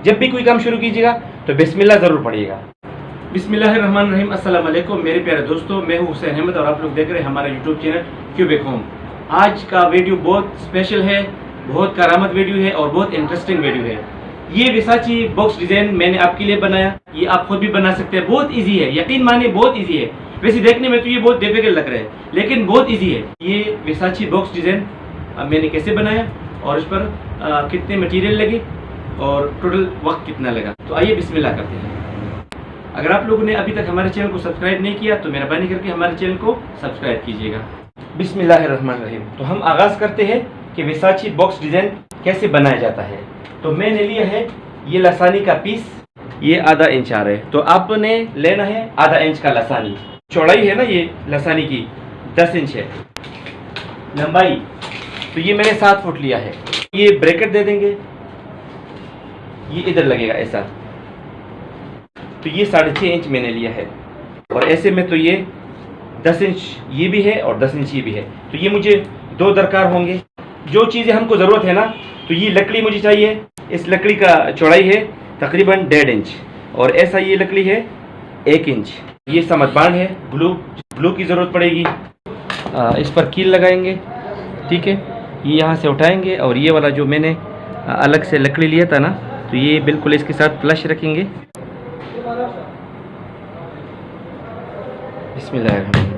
जब भी कोई काम शुरू कीजिएगा तो बिस्मिल्लाह ज़रूर पढ़िएगा। बिस्मिल्लाहिर्रहमानिर्रहीम। अस्सलाम वालेकुम मेरे प्यारे दोस्तों, मैं हूं हुसैन अहमद और आप लोग देख रहे हैं हमारा यूट्यूब चैनल क्यूबिक होम। आज का वीडियो बहुत स्पेशल है, बहुत करामत वीडियो है और बहुत इंटरेस्टिंग वीडियो है। ये विसाची बॉक्स डिज़ाइन मैंने आपके लिए बनाया, ये आप खुद भी बना सकते हैं। बहुत ईजी है, यकीन मानिए बहुत ईजी है। वैसे देखने में तो ये बहुत डिफिकल्ट लग रहा है लेकिन बहुत ईजी है। ये विसाची बॉक्स डिज़ाइन मैंने कैसे बनाया और इस पर कितने मटेरियल लगे और टोटल वक्त कितना लगा, तो आइए बिस्मिल्लाह करते हैं। अगर आप लोगों ने अभी तक हमारे चैनल को सब्सक्राइब नहीं किया तो मेहरबानी करके हमारे चैनल को सब्सक्राइब कीजिएगा। बिस्मिल्लाहिर्रहमानिर्रहीम। तो हम आगाज़ करते हैं कि विसाची बॉक्स डिज़ाइन कैसे बनाया जाता है। तो मैंने लिया है ये लसानी का पीस, ये आधा इंच आ रहा है, तो आपने लेना है आधा इंच का लसानी। चौड़ाई है ना ये लसानी की 10 इंच है, लंबाई तो ये मैंने 7 फुट लिया है। ये ब्रैकेट दे देंगे, ये इधर लगेगा ऐसा, तो ये 6.5 इंच मैंने लिया है। और ऐसे में तो ये 10 इंच ये भी है और 10 इंच ये भी है, तो ये मुझे 2 दरकार होंगे। जो चीज़ें हमको ज़रूरत है ना, तो ये लकड़ी मुझे चाहिए। इस लकड़ी का चौड़ाई है तकरीबन 1.5 इंच और ऐसा ये लकड़ी है 1 इंच। ये समतबान है, ग्लू की ज़रूरत पड़ेगी। इस पर कील लगाएंगे, ठीक है। ये यहाँ से उठाएंगे और ये वाला जो मैंने अलग से लकड़ी लिया था ना, तो ये बिल्कुल इसके साथ फ्लश रखेंगे। बिस्मिल्लाह।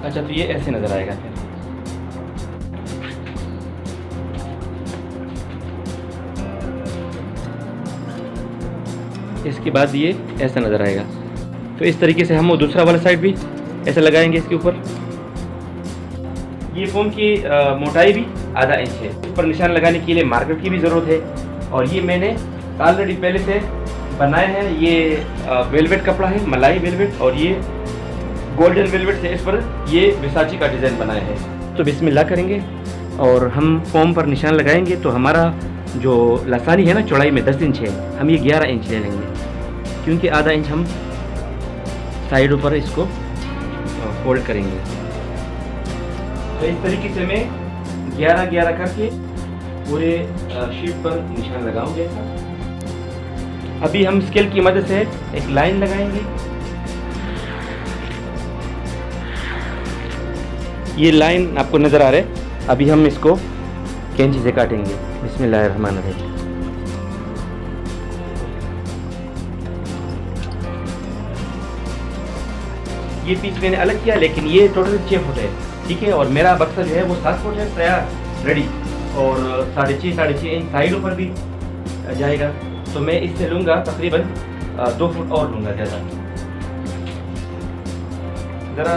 अच्छा, तो ये ऐसे नज़र आएगा फिर। इसके बाद ये ऐसा नज़र आएगा। तो इस तरीके से हम वो दूसरा वाला साइड भी ऐसा लगाएंगे इसके ऊपर। ये फोम की मोटाई भी आधा इंच है। ऊपर निशान लगाने के लिए मार्कर की भी ज़रूरत है और ये मैंने ऑलरेडी पहले से बनाया है। ये वेलवेट कपड़ा है, मलाई वेलवेट, और ये गोल्डन वेलवेट से इस पर ये विसाची का डिज़ाइन बनाया है। तो बिस्मिल्लाह करेंगे और हम फोम पर निशान लगाएंगे। तो हमारा जो लसानी है ना, चौड़ाई में 10 इंच है, हम ये 11 इंच ले लेंगे क्योंकि आधा इंच हम साइडों पर इसको फोल्ड करेंगे। तो इस तरीके से मैं 11-11 करके पूरे शीट पर निशान लगाऊंगे। अभी हम स्केल की मदद से एक लाइन लगाएंगे। ये लाइन आपको नज़र आ रहा है। अभी हम इसको कैंची से काटेंगे। बिस्मिल्लाहिर्रहमानिर्रहीम। ये पीस मैंने अलग किया लेकिन ये टोटल 6 फुट है, ठीक है। और मेरा बक्सा जो है वो 7 फुट है तैयार रेडी, और 6.5 इंच साइडों पर भी जाएगा। तो मैं इससे लूँगा तकरीबन 2 फुट और लूँगा ज़्यादा। ज़रा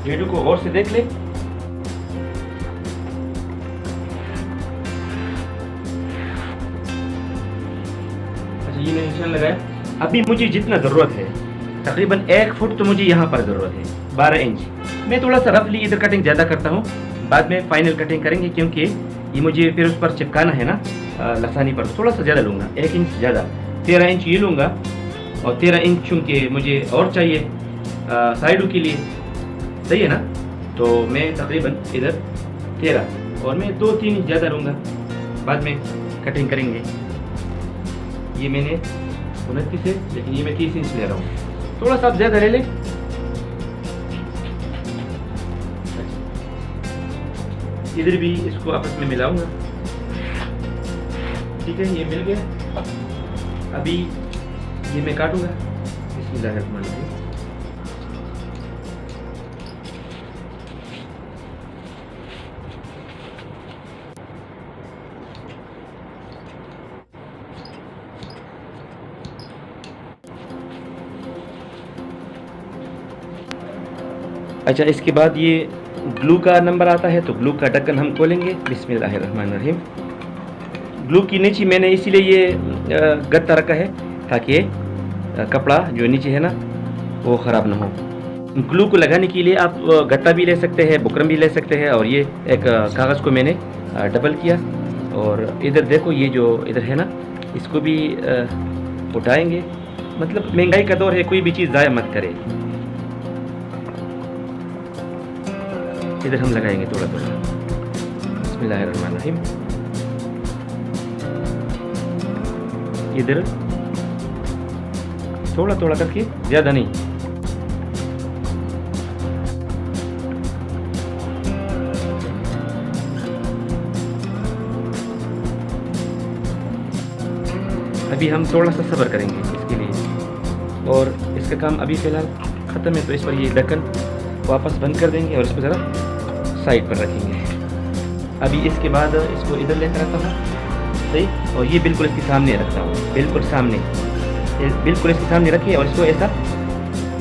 वीडियो को गौर से देख ले। अच्छा, ये मैंने निशान लगाया। अभी मुझे जितना ज़रूरत है तकरीबन 1 फुट तो मुझे यहाँ पर ज़रूरत है 12 इंच। मैं थोड़ा सा रफली इधर कटिंग ज़्यादा करता हूँ, बाद में फाइनल कटिंग करेंगे क्योंकि ये मुझे फिर उस पर चिपकाना है ना लसानी पर। थोड़ा सा ज़्यादा लूँगा, 1 इंच ज़्यादा, 13 इंच ये लूँगा और 13 इंच चूँकि मुझे और चाहिए साइडों के लिए, सही है ना। तो मैं तकरीबन इधर 13 और मैं 2-3 इंच ज़्यादा लूँगा, बाद में कटिंग करेंगे। ये मैंने 29 है लेकिन ये मैं 30 इंच ले रहा हूँ, थोड़ा सा ज़्यादा ले लें। इधर भी इसको आपस में मिलाऊंगा, ठीक है। ये मिल गया। अभी ये मैं काटूंगा। बिस्मिल्लाहिर्रहमानिर्रहीम। अच्छा, इसके बाद ये ग्लू का नंबर आता है, तो ग्लू का ढक्कन हम खोलेंगे। बिस्मिल्लाहिर्रहमानिर्रहीम। ग्लू की नीचे मैंने इसीलिए ये गत्ता रखा है ताकि कपड़ा जो नीचे है ना वो ख़राब ना हो। ग्लू को लगाने के लिए आप गत्ता भी ले सकते हैं, बुकरम भी ले सकते हैं, और ये एक कागज़ को मैंने डबल किया। और इधर देखो ये जो इधर है ना, इसको भी उठाएंगे। मतलब महंगाई का दौर है, कोई भी चीज़ ज़ाया मत करे। इधर हम लगाएंगे थोड़ा थोड़ा। बिस्मिल्लाहिर्रहमानिर्रहीम। इधर थोड़ा थोड़ा करके, ज़्यादा नहीं। अभी हम थोड़ा सा सब्र करेंगे इसके लिए, और इसका काम अभी फ़िलहाल ख़त्म है। तो इस पर ये ढक्कन वापस बंद कर देंगे और इसको ज़रा साइड पर रखेंगे। अभी इसके बाद इसको इधर लेकर आता हूँ, सही, और ये बिल्कुल इसके सामने रखता हूँ, बिल्कुल सामने, बिल्कुल इसके सामने रखिए। और इसको ऐसा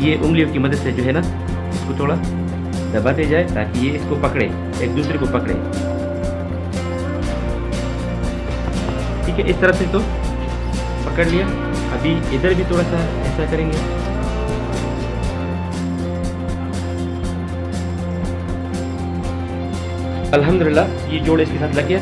ये उंगलियों की मदद से जो है ना, इसको थोड़ा दबाते जाए ताकि ये इसको पकड़े, एक दूसरे को पकड़े। ठीक है, इस तरह से तो पकड़ लिया। अभी इधर भी थोड़ा सा ऐसा करेंगे। अल्हम्दुलिल्लाह ये जोड़ इसके साथ लग गया।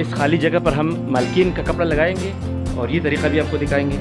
इस खाली जगह पर हम मालकिन का कपड़ा लगाएंगे और ये तरीका भी आपको दिखाएंगे।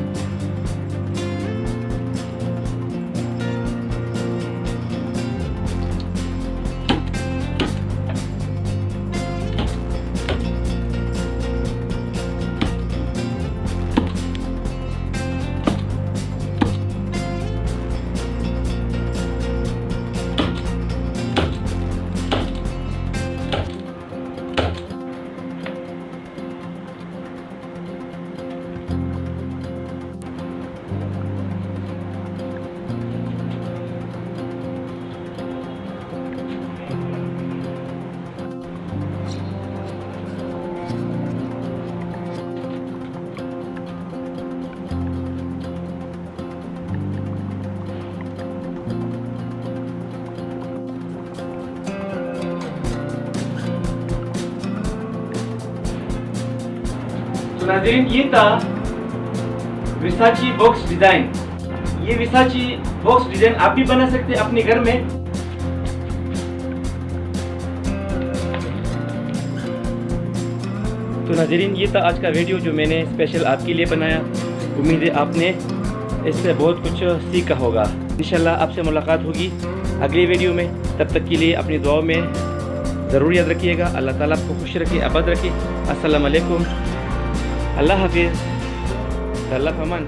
तो नाज़रीन, ये था विसाची बॉक्स डिज़ाइन। ये विसाची बॉक्स डिज़ाइन आप भी बना सकते हैं अपने घर में। तो नाज़रीन, ये था आज का वीडियो जो मैंने स्पेशल आपके लिए बनाया। उम्मीद है आपने इससे बहुत कुछ सीखा होगा। इंशाल्लाह आपसे मुलाकात होगी अगले वीडियो में। तब तक के लिए अपनी दुआओं में ज़रूर याद रखिएगा। अल्लाह ताला आपको खुश रखे, आबाद रखे। अस्सलाम वालेकुम, अल्लाह हाफिज़, अल्लाह फमान।